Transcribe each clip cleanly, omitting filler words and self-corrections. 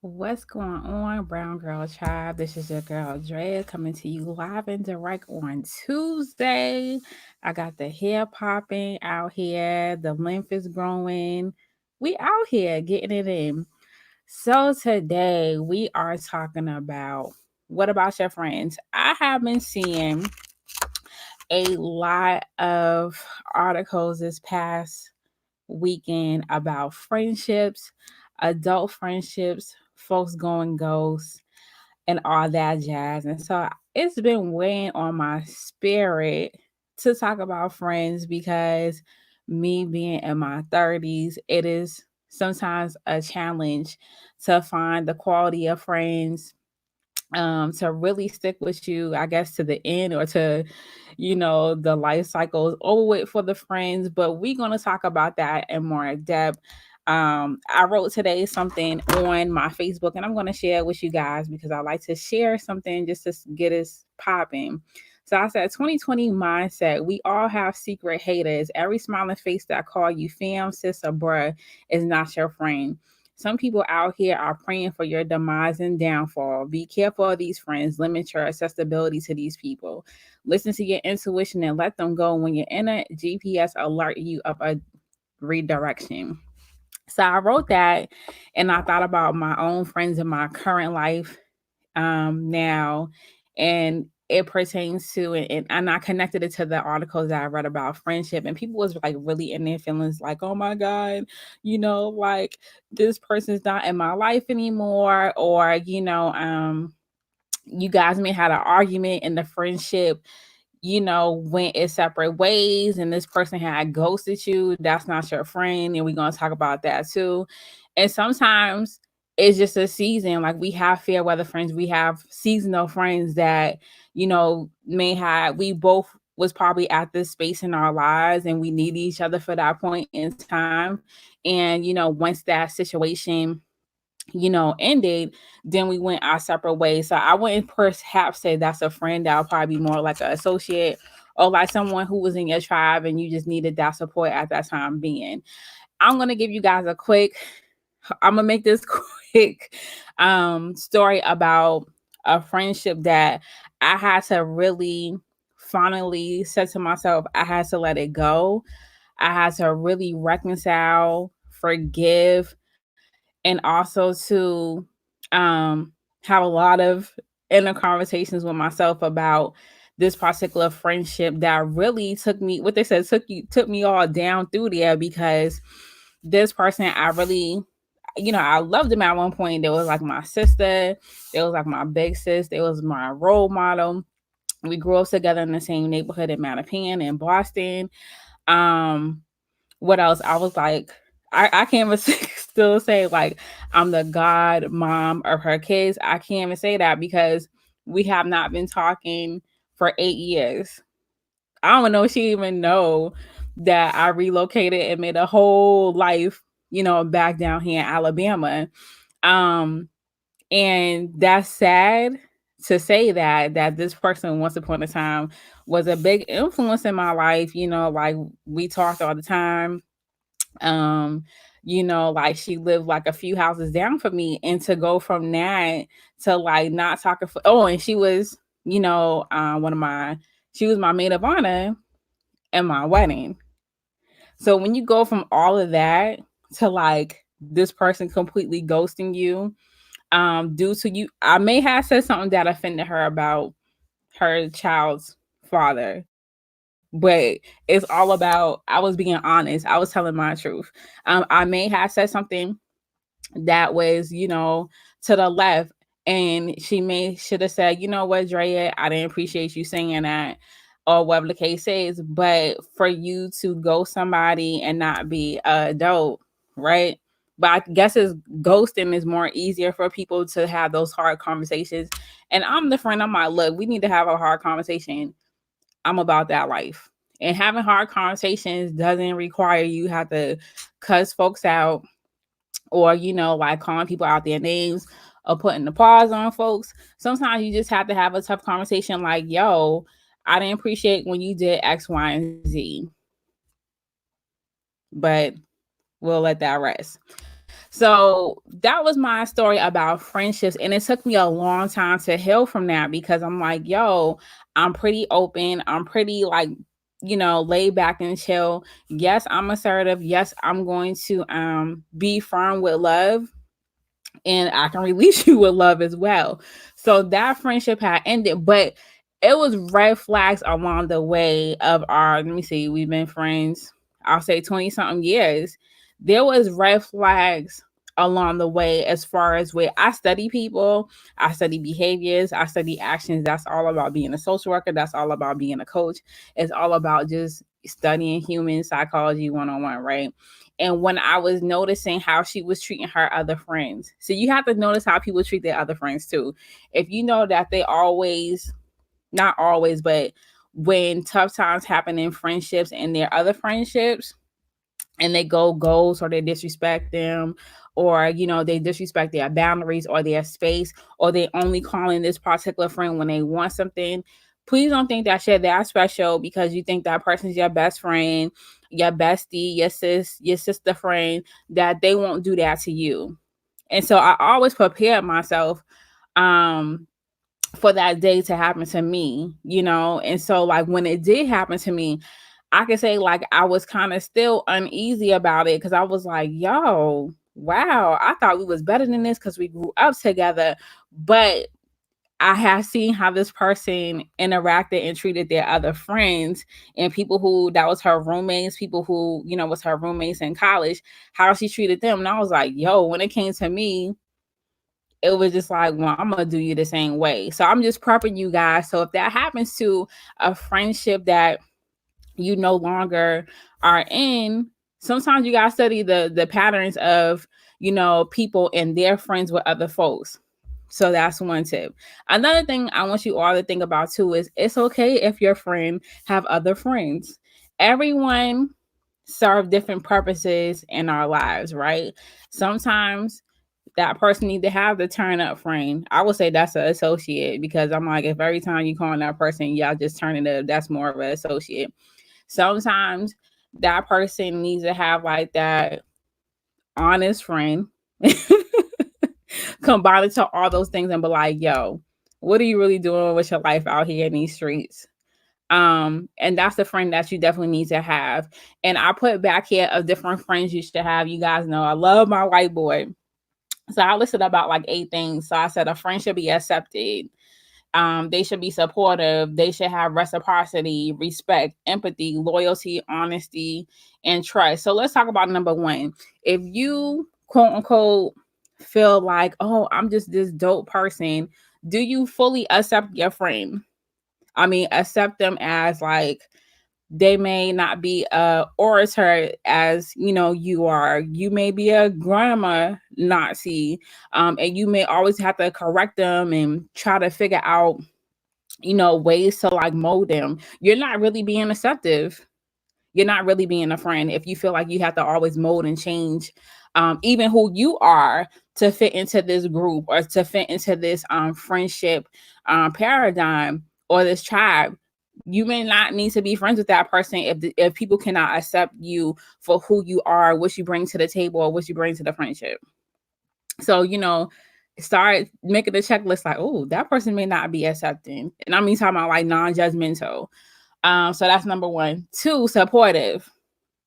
What's going on, Brown Girl Tribe? This is your girl Drea coming to you live and direct on Tuesday. I got the hair popping out here, the lymph is growing. We out here getting it in. So today we are talking about what about your friends? I have been seeing a lot of articles this past weekend about friendships, adult friendships, folks going ghosts, and all that jazz. And so it's been weighing on my spirit to talk about friends because me being in my 30s, it is sometimes a challenge to find the quality of friends to really stick with you, I guess, to the end or to, the life cycles over with for the friends. But we're going to talk about that in more depth. I wrote today something on my Facebook and I'm going to share it with you guys because I like to share something just to get us popping. So I said 2020 mindset. We all have secret haters. Every smiling face that call you fam, sis, or bruh is not your friend. Some people out here are praying for your demise and downfall. Be careful of these friends. Limit your accessibility to these people. Listen to your intuition and let them go when your inner GPS alert you of a redirection. So I wrote that and I thought about my own friends in my current life now, and it pertains to it, and I connected it to the articles that I read about friendship, and people was like really in their feelings, like, oh my god, like this person's not in my life anymore, or you guys may had an argument in the friendship, went its separate ways, and this person had ghosted you. That's not your friend, and we're gonna talk about that too. And sometimes it's just a season. Like we have fair weather friends, we have seasonal friends that may have. We both was probably at this space in our lives, and we need each other for that point in time. And once that situation ended, then we went our separate ways. So I wouldn't perhaps say that's a friend. That would probably be more like an associate or like someone who was in your tribe and you just needed that support at that time being. I'm gonna give you guys I'm gonna make this quick story about a friendship that I had to really finally said to myself, I had to let it go. I had to really reconcile, forgive, and also to have a lot of inner conversations with myself about this particular friendship that really took me, what they said, took me all down through there, because this person I really, I loved them at one point. They was like my sister, they was like my big sis, they was my role model. We grew up together in the same neighborhood in Mattapan in Boston. um what else? I was like, I can't even still say like I'm the god mom of her kids. I can't even say that because we have not been talking for 8 years. I don't know if she even know that I relocated and made a whole life, back down here in Alabama. Um, and that's sad to say that this person once upon a time was a big influence in my life. Like we talked all the time. um like she lived like a few houses down from me, and to go from that to like not talking for, oh, and she was one of my, she was my maid of honor at my wedding. So when you go from all of that to like this person completely ghosting you, due to you, I may have said something that offended her about her child's father, but it's all about, I was being honest, I was telling my truth. I may have said something that was to the left, and she may should have said, you know what, Drea, I didn't appreciate you saying that, or whatever the case is. But for you to go somebody and not be a adult, right? But I guess it's ghosting is more easier for people to have those hard conversations. And I'm the friend, I'm like, look, we need to have a hard conversation. I'm about that life. And having hard conversations doesn't require you have to cuss folks out, or like calling people out their names, or putting the pause on folks. Sometimes you just have to have a tough conversation like, yo, I didn't appreciate when you did X, Y, and Z. But we'll let that rest. So that was my story about friendships. And it took me a long time to heal from that because I'm like, yo, I'm pretty open. I'm pretty like, laid back and chill. Yes, I'm assertive. Yes, I'm going to be firm with love, and I can release you with love as well. So that friendship had ended, but it was red flags along the way of our, let me see, we've been friends, I'll say 20 something years. There was red flags along the way as far as where I study people, I study behaviors, I study actions. That's all about being a social worker. That's all about being a coach. It's all about just studying human psychology 101, right? And when I was noticing how she was treating her other friends. So you have to notice how people treat their other friends too. If you know that they always, not always, but when tough times happen in friendships and their other friendships, and they go ghost or they disrespect them, or they disrespect their boundaries or their space, or they only calling this particular friend when they want something, please don't think that shit that special because you think that person's your best friend, your bestie, your sister friend, that they won't do that to you. And so I always prepared myself um for that day to happen to me. And so like when it did happen to me, I can say like I was kind of still uneasy about it because I was like, yo, wow, I thought we was better than this because we grew up together. But I have seen how this person interacted and treated their other friends and people who that was her roommates, people who, was her roommates in college, how she treated them. And I was like, yo, when it came to me, it was just like, well, I'm gonna do you the same way. So I'm just prepping you guys. So if that happens to a friendship that you no longer are in, sometimes you gotta study the patterns of people and their friends with other folks. So that's one tip. Another thing I want you all to think about too is it's okay if your friend have other friends. Everyone serve different purposes in our lives, right? Sometimes that person need to have the turn up friend. I would say that's an associate because I'm like, if every time you call that person, y'all just turn it up, that's more of an associate. Sometimes that person needs to have like that honest friend combine it to all those things and be like, yo, what are you really doing with your life out here in these streets? And that's the friend that you definitely need to have. And I put back here of different friends you should have. You guys know I love my white boy. So I listed about like 8 things. So I said a friend should be accepted. They should be supportive. They should have reciprocity, respect, empathy, loyalty, honesty, and trust. So let's talk about number 1. If you quote unquote feel like, oh, I'm just this dope person, do you fully accept your friend? I mean, accept them as like they may not be a orator as you are. You may be a grammar Nazi, and you may always have to correct them and try to figure out ways to like mold them. You're not really being acceptive. You're not really being a friend if you feel like you have to always mold and change, even who you are to fit into this group or to fit into this friendship paradigm or this tribe. You may not need to be friends with that person if people cannot accept you for who you are, what you bring to the table, or what you bring to the friendship. So start making the checklist like, oh, that person may not be accepting, and I mean talking about like non-judgmental. So that's number 1. 2, supportive.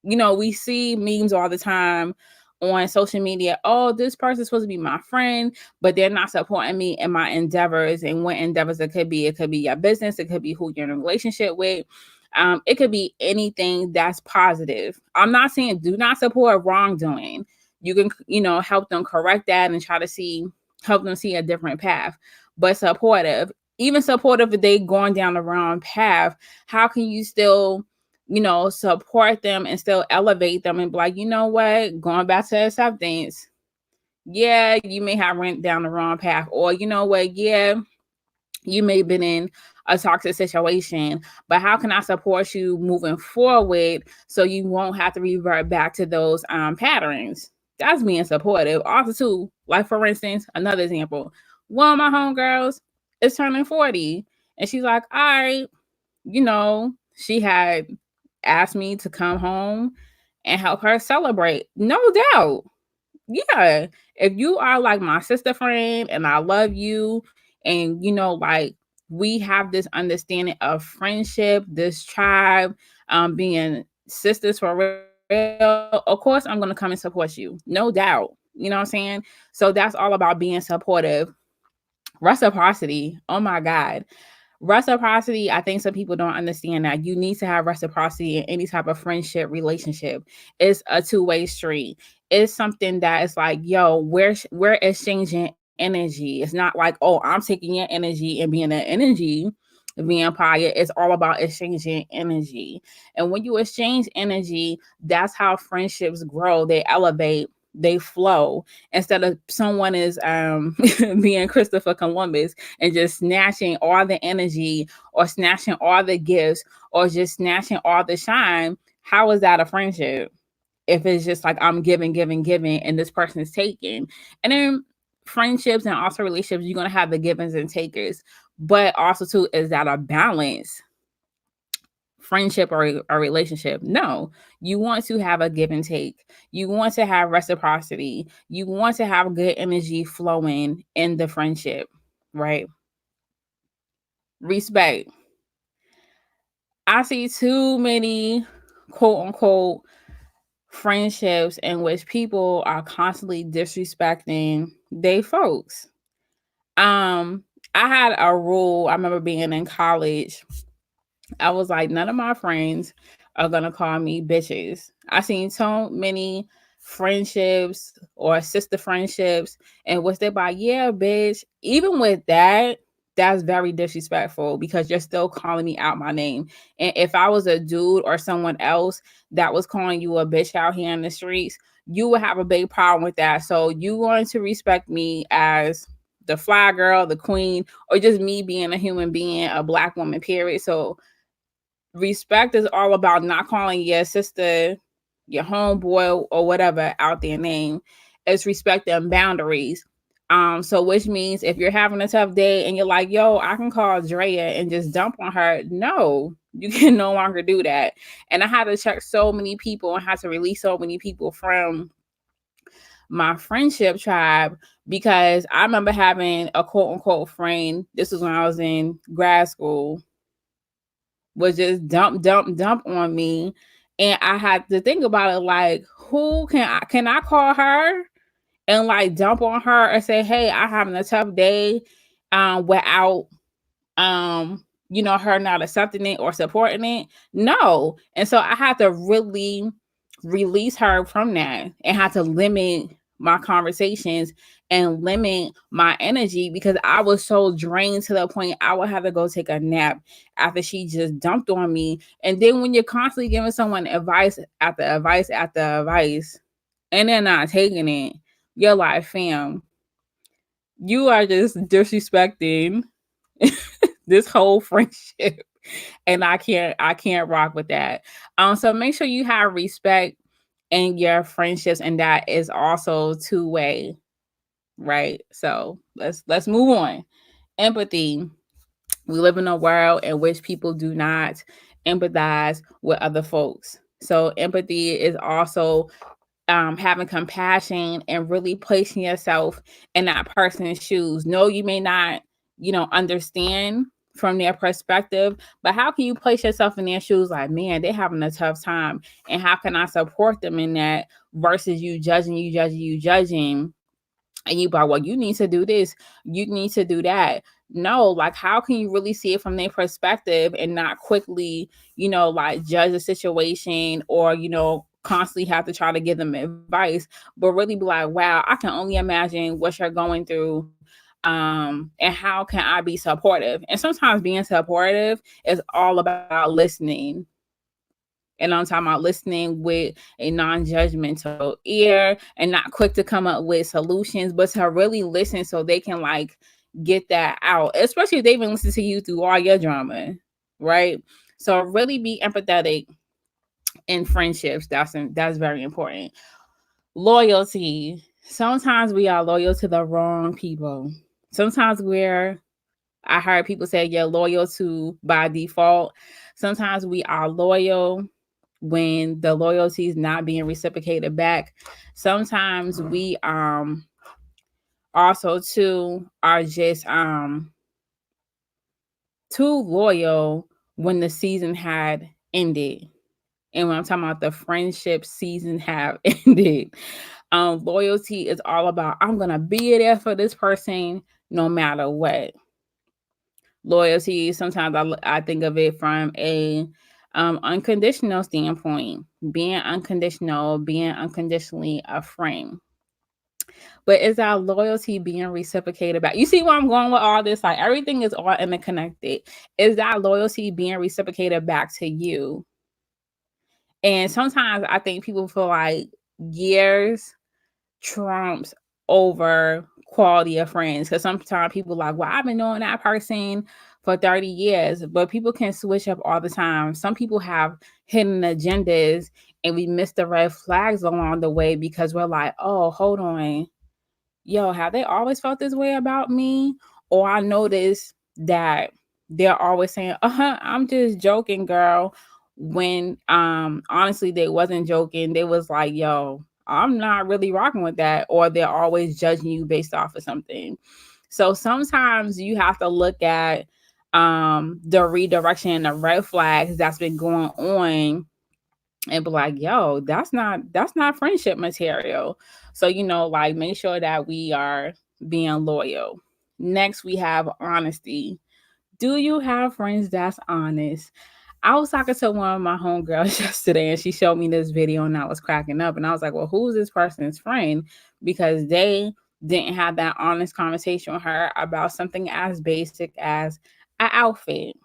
We see memes all the time on social media. Oh, this person's supposed to be my friend, but they're not supporting me in my endeavors. And what endeavors it could be? It could be your business. It could be who you're in a relationship with. It could be anything that's positive. I'm not saying do not support wrongdoing. You can, help them correct that and try to help them see a different path. But supportive, even supportive if they going down the wrong path, how can you still support them and still elevate them and be like, you know what, going back to acceptance. Yeah, you may have went down the wrong path, or you know what, yeah, you may have been in a toxic situation, but how can I support you moving forward so you won't have to revert back to those patterns? That's being supportive. Also, too, like for instance, another example, one of my homegirls is turning 40, and she's like, all right, she had asked me to come home and help her celebrate. No doubt. Yeah, if you are like my sister friend and I love you, and like we have this understanding of friendship, this tribe, being sisters for real, of course I'm gonna come and support you, no doubt. You know what I'm saying? So that's all about being supportive. Reciprocity, oh my God. Reciprocity, I think some people don't understand that you need to have reciprocity in any type of friendship relationship. It's a two-way street. It's something that is like, yo, we're exchanging energy. It's not like, oh, I'm taking your energy and being an energy vampire. It's all about exchanging energy. And when you exchange energy, that's how friendships grow. They elevate, they flow, instead of someone is being Christopher Columbus and just snatching all the energy or snatching all the gifts or just snatching all the shine. How is that a friendship? If it's just like I'm giving, giving, giving, and this person is taking. And then friendships and also relationships, you're gonna have the givers and takers. But also too, is that a balance? Friendship or a relationship? No. You want to have a give and take. You want to have reciprocity. You want to have good energy flowing in the friendship, right? Respect. I see too many quote unquote friendships in which people are constantly disrespecting they folks. Um, I had a rule. I remember being in college. I was like, none of my friends are gonna call me bitches. I seen so many friendships or sister friendships, and was they by, yeah, bitch. Even with that, that's very disrespectful because you're still calling me out my name. And if I was a dude or someone else that was calling you a bitch out here in the streets, you would have a big problem with that. So you going to respect me as the fly girl, the queen, or just me being a human being, a black woman, period. So respect is all about not calling your sister, your homeboy, or whatever out their name. It's respect and boundaries. So which means if you're having a tough day and you're like, yo, I can call Drea and just dump on her. No, you can no longer do that. And I had to check so many people and had to release so many people from my friendship tribe because I remember having a quote unquote friend. This was when I was in grad school, was just dump on me. And I had to think about it like, who can I call her and like dump on her and say, hey, I'm having a tough day, without her not accepting it or supporting it? No. And so I had to really release her from that and had to limit my conversations and limit my energy because I was so drained to the point I would have to go take a nap after she just dumped on me. And then when you're constantly giving someone advice after advice after advice and they're not taking it, you're like, fam, you are just disrespecting this whole friendship. And I can't rock with that. So make sure you have respect in your friendships, and that is also two-way, right? So let's move on. Empathy. We live in a world in which people do not empathize with other folks. So empathy is also having compassion and really placing yourself in that person's shoes. No, you may not, understand from their perspective, but how can you place yourself in their shoes? Like, man, they're having a tough time, and how can I support them in that? Versus you judging, and you like, well, you need to do this, you need to do that. No, like, how can you really see it from their perspective and not quickly, like judge the situation or, constantly have to try to give them advice, but really be like, wow, I can only imagine what you're going through. And how can I be supportive? And sometimes being supportive is all about listening. And I'm talking about listening with a non-judgmental ear and not quick to come up with solutions, but to really listen so they can like get that out, especially if they've been listening to you through all your drama, right? So really be empathetic in friendships. That's very important. Loyalty. Sometimes we are loyal to the wrong people. Sometimes I heard people say you're loyal to by default. Sometimes we are loyal when the loyalty is not being reciprocated back. Sometimes we also too are just too loyal when the season had ended. And when I'm talking about the friendship season have ended, loyalty is all about I'm gonna be there for this person no matter what. Loyalty, sometimes I think of it from a unconditional standpoint, being unconditional, being unconditionally a friend. But is our loyalty being reciprocated back? You see where I'm going with all this? Like everything is all interconnected. Is that loyalty being reciprocated back to you? And sometimes I think people feel like years trumps over quality of friends. Because sometimes people like, well, I've been knowing that person for 30 years, but people can switch up all the time. Some people have hidden agendas and we miss the red flags along the way because we're like, oh, hold on. Yo, have they always felt this way about me? Or I noticed that they're always saying, I'm just joking, girl. When honestly they wasn't joking. They was like, yo, I'm not really rocking with that. Or they're always judging you based off of something. So sometimes you have to look at the redirection and the red flags that's been going on and be like, yo, that's not friendship material. So, like make sure that we are being loyal. Next, we have honesty. Do you have friends that's honest? I was talking to one of my homegirls yesterday and she showed me this video and I was cracking up and I was like, well, who's this person's friend? Because they didn't have that honest conversation with her about something as basic as an outfit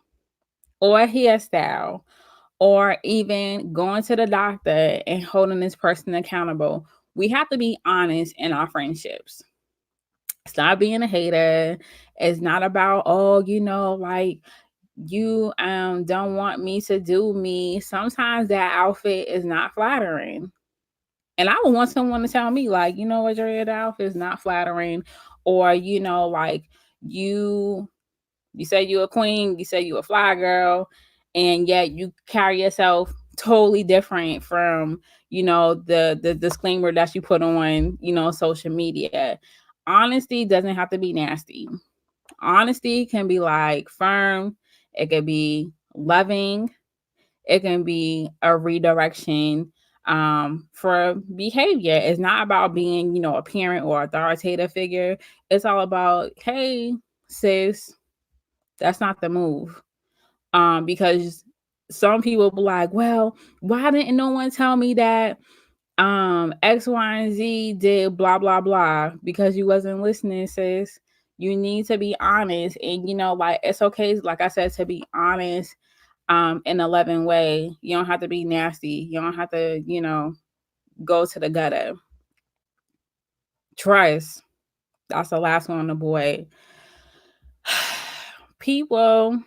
or a hairstyle or even going to the doctor and holding this person accountable. We have to be honest in our friendships. Stop being a hater. It's not about, like you don't want me to do me. Sometimes that outfit is not flattering. And I would want someone to tell me, like, you know what, Drea, the outfit is not flattering. Or, like you say you a queen, you say you a fly girl, and yet you carry yourself totally different from, the disclaimer that you put on, social media. Honesty doesn't have to be nasty. Honesty can be like firm, it can be loving, it can be a redirection for behavior. It's not about being, a parent or authoritative figure. It's all about, hey, sis, that's not the move. Because some people be like, well, why didn't no one tell me that X, Y, and Z did blah blah blah? Because you wasn't listening, sis. You need to be honest. And like it's okay, like I said, to be honest in a loving way. You don't have to be nasty. You don't have to, go to the gutter. Trust. That's the last one on the board. People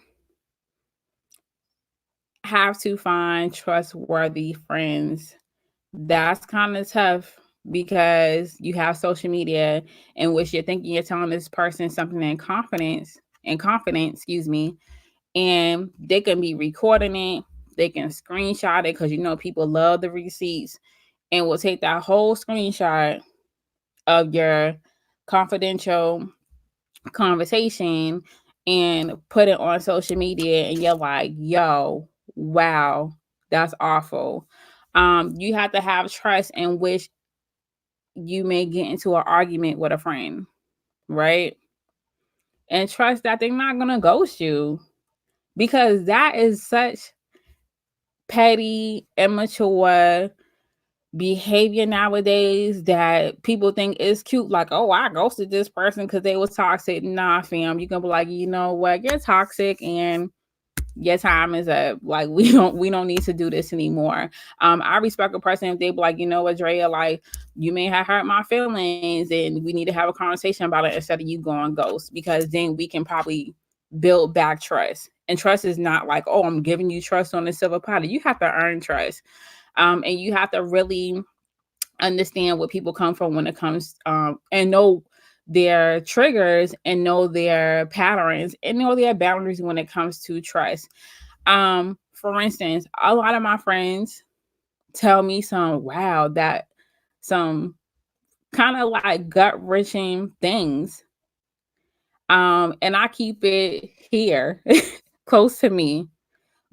have to find trustworthy friends. That's kind of tough because you have social media in which you're thinking you're telling this person something in confidence, excuse me, and they can be recording it, they can screenshot it because people love the receipts and will take that whole screenshot of your confidential conversation and put it on social media and you're like, yo, wow, that's awful. You have to have trust in which you may get into an argument with a friend, right? And trust that they're not gonna ghost you because that is such petty, immature behavior nowadays that people think is cute. Like, oh, I ghosted this person because they was toxic. Nah, fam, you can be like, you know what, you're toxic and your time is up. Like we don't need to do this anymore. I respect a person if they be like, you know what, Drea, like you may have hurt my feelings and we need to have a conversation about it instead of you going ghost, because then we can probably build back trust. And trust is not like, oh, I'm giving you trust on the silver platter. You have to earn trust. And you have to really understand where people come from when it comes and know their triggers and know their patterns and know their boundaries when it comes to trust. For instance, a lot of my friends, tell me some kind of like gut wrenching things. And I keep it here close to me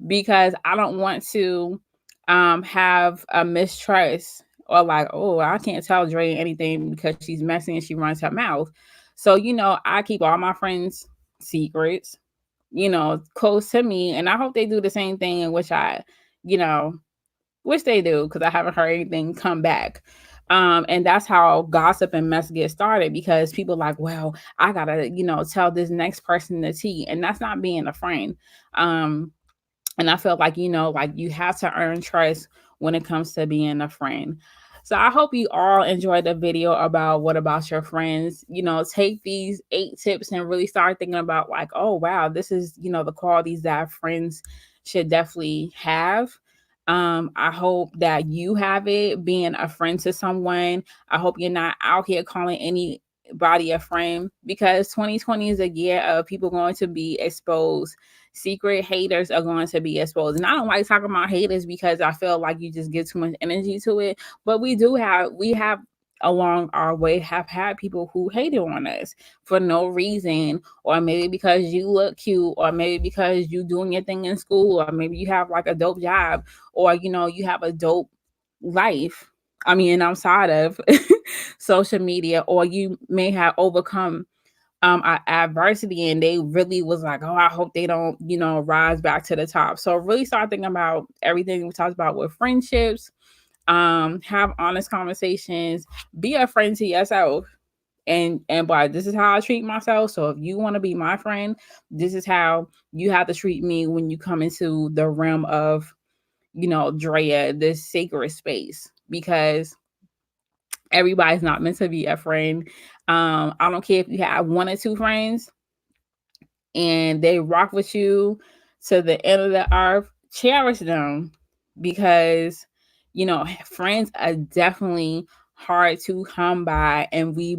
because I don't want to have a mistrust or like, oh, I can't tell Drea anything because she's messy and she runs her mouth. So, I keep all my friends' secrets, close to me. And I hope they do the same thing in which you know, which they do, because I haven't heard anything come back. And that's how gossip and mess get started, because people like, well, I gotta, tell this next person the tea. And that's not being a friend. Um, and I feel like, like you have to earn trust when it comes to being a friend. So I hope you all enjoyed the video about what about your friends. Take these 8 tips and really start thinking about like, oh wow, this is, the qualities that friends should definitely have. I hope that you have it, being a friend to someone. I hope you're not out here calling anybody a friend, because 2020 is a year of people going to be exposed. Secret haters are going to be exposed. And I don't like talking about haters because I feel like you just give too much energy to it. But we have along our way have had people who hated on us for no reason, or maybe because you look cute, or maybe because you doing your thing in school, or maybe you have like a dope job, or you have a dope life. I mean, outside of social media, or you may have overcome adversity, and they really was like, oh, I hope they don't, rise back to the top. So really start thinking about everything we talked about with friendships. Have honest conversations, be a friend to yourself. And by this is how I treat myself. So if you want to be my friend, this is how you have to treat me when you come into the realm of, Drea, this sacred space, because everybody's not meant to be a friend. I don't care if you have 1 or 2 friends and they rock with you to the end of the earth. Cherish them, because friends are definitely hard to come by, and we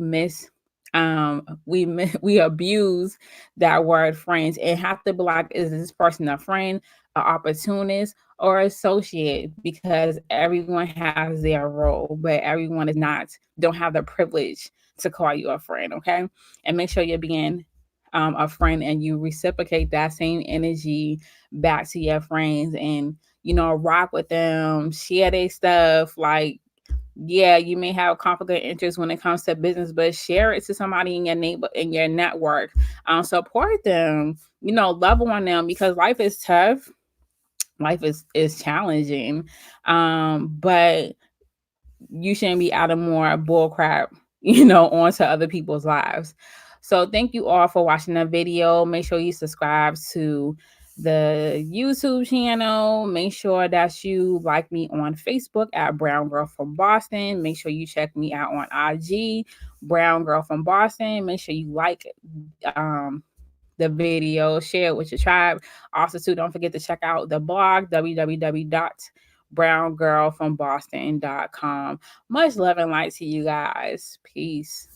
abuse that word friends, and have to be like, is this person a friend, an opportunist, or associate? Because everyone has their role, but everyone is not don't have the privilege to call you a friend. Okay, and make sure you're being a friend, and you reciprocate that same energy back to your friends, and rock with them, share their stuff. Like, yeah, you may have conflict of interest when it comes to business, but share it to somebody in your neighbor, in your network. Support them, love on them, because life is tough. Life is challenging. But you shouldn't be out of more bull crap, onto other people's lives. So thank you all for watching the video. Make sure you subscribe to the YouTube channel. Make sure that you like me on Facebook at Brown Girl from Boston. Make sure you check me out on IG, Brown Girl from Boston. Make sure you like the video, share it with your tribe. Also, too, don't forget to check out the blog, www.browngirlfromboston.com. Much love and light to you guys. Peace.